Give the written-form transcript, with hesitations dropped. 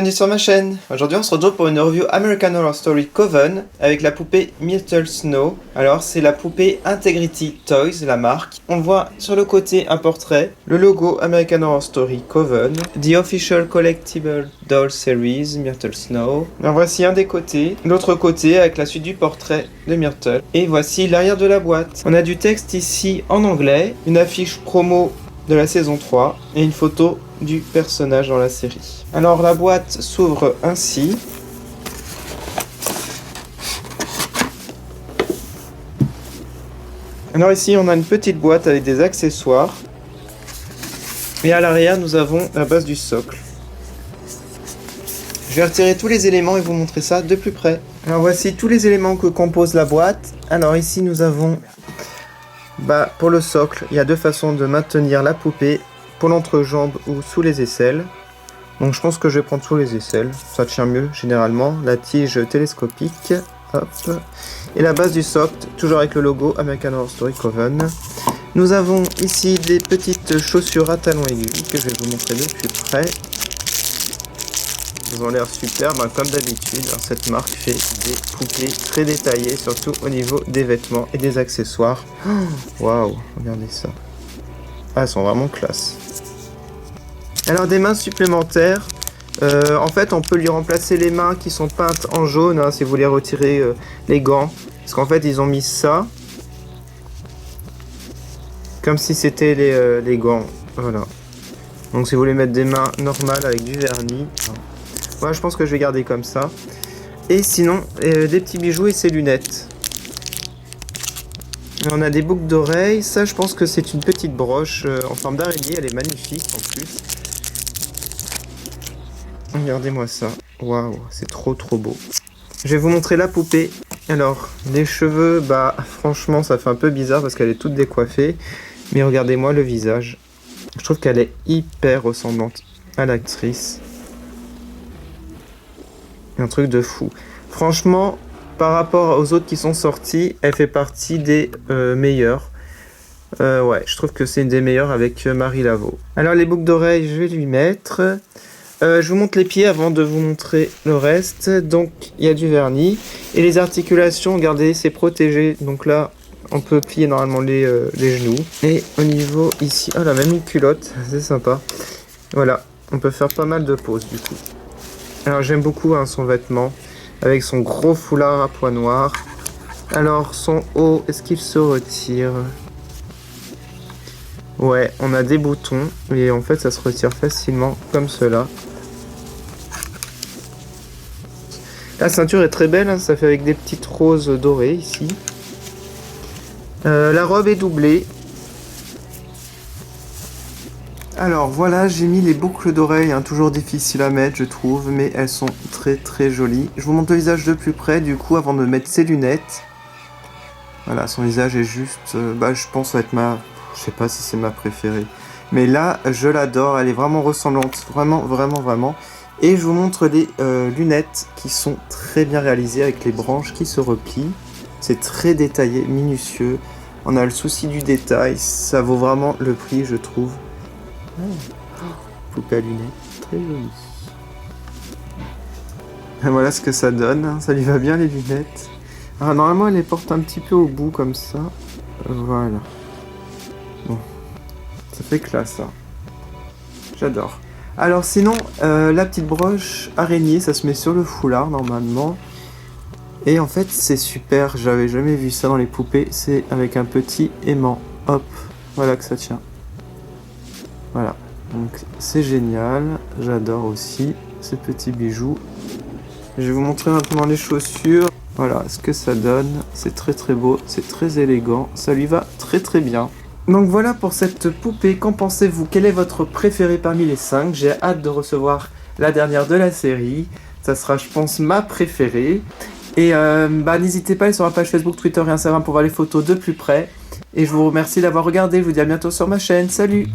Bienvenue sur ma chaîne. Aujourd'hui on se retrouve pour une review American Horror Story Coven avec la poupée Myrtle Snow. Alors c'est la poupée Integrity Toys, la marque. On voit sur le côté un portrait, le logo American Horror Story Coven, The Official Collectible Doll Series Myrtle Snow. Alors voici un des côtés, l'autre côté avec la suite du portrait de Myrtle. Et voici l'arrière de la boîte. On a du texte ici en anglais, une affiche promo de la saison 3 et une photo du personnage dans la série. Alors la boîte s'ouvre ainsi. Alors ici on a une petite boîte avec des accessoires. Et à l'arrière nous avons la base du socle. Je vais retirer tous les éléments et vous montrer ça de plus près. Alors voici tous les éléments que compose la boîte. Alors ici nous avons pour le socle, il y a deux façons de maintenir la poupée, pour l'entrejambe ou sous les aisselles. Donc je pense que je vais prendre sous les aisselles, ça tient mieux généralement. La tige télescopique, hop. Et la base du socle, toujours avec le logo American Horror Story Coven. Nous avons ici des petites chaussures à talons aigus que je vais vous montrer de plus près. Elles ont l'air super, comme d'habitude, cette marque fait des poupées très détaillées, surtout au niveau des vêtements et des accessoires. Waouh, regardez ça. Ah, elles sont vraiment classe. Alors des mains supplémentaires, en fait on peut lui remplacer les mains qui sont peintes en jaune, si vous voulez retirer les gants. Parce qu'en fait ils ont mis ça, comme si c'était les gants, voilà. Donc si vous voulez mettre des mains normales avec du vernis, moi je pense que je vais garder comme ça. Et sinon, des petits bijoux et ses lunettes. On a des boucles d'oreilles, ça je pense que c'est une petite broche en forme d'araignée, elle est magnifique en plus. Regardez-moi ça, waouh, c'est trop beau. Je vais vous montrer la poupée. Alors, les cheveux, franchement ça fait un peu bizarre parce qu'elle est toute décoiffée. Mais regardez-moi le visage. Je trouve qu'elle est hyper ressemblante à l'actrice. Un truc de fou. Franchement, par rapport aux autres qui sont sortis, elle fait partie des meilleures. Ouais, je trouve que c'est une des meilleures avec Marie Laveau. Alors les boucles d'oreilles, je vais lui mettre. Je vous montre les pieds avant de vous montrer le reste. Donc il y a du vernis. Et les articulations, regardez, c'est protégé. Donc là, on peut plier normalement les genoux. Et au niveau ici, oh là, même une culotte, c'est sympa. Voilà, on peut faire pas mal de poses du coup. Alors j'aime beaucoup son vêtement, avec son gros foulard à pois noirs. Alors son haut, est-ce qu'il se retire? Ouais, on a des boutons, et en fait ça se retire facilement, comme cela. La ceinture est très belle, ça fait avec des petites roses dorées ici. La robe est doublée. Alors voilà, j'ai mis les boucles d'oreilles, toujours difficile à mettre je trouve, mais elles sont très jolies. Je vous montre le visage de plus près du coup avant de mettre ses lunettes. Voilà, son visage est juste, je pense être je sais pas si c'est ma préférée. Mais là, je l'adore, elle est vraiment ressemblante, vraiment. Et je vous montre les lunettes qui sont très bien réalisées avec les branches qui se replient. C'est très détaillé, minutieux. On a le souci du détail, ça vaut vraiment le prix je trouve. Poupée à lunettes, très jolie. Et voilà ce que ça donne, ça lui va bien les lunettes. Alors normalement elle les porte un petit peu au bout comme ça. Voilà. Bon, ça fait classe ça. J'adore. Alors sinon, la petite broche araignée, ça se met sur le foulard normalement. Et en fait c'est super, j'avais jamais vu ça dans les poupées, c'est avec un petit aimant. Hop, voilà que ça tient. Voilà, donc c'est génial, j'adore aussi ces petits bijoux. Je vais vous montrer maintenant les chaussures. Voilà ce que ça donne, c'est très beau, c'est très élégant, ça lui va très bien. Donc voilà pour cette poupée, qu'en pensez-vous? Quel est votre préféré parmi les 5? J'ai hâte de recevoir la dernière de la série, ça sera je pense ma préférée. Et n'hésitez pas à aller sur ma page Facebook, Twitter et Instagram pour voir les photos de plus près. Et je vous remercie d'avoir regardé, je vous dis à bientôt sur ma chaîne, salut!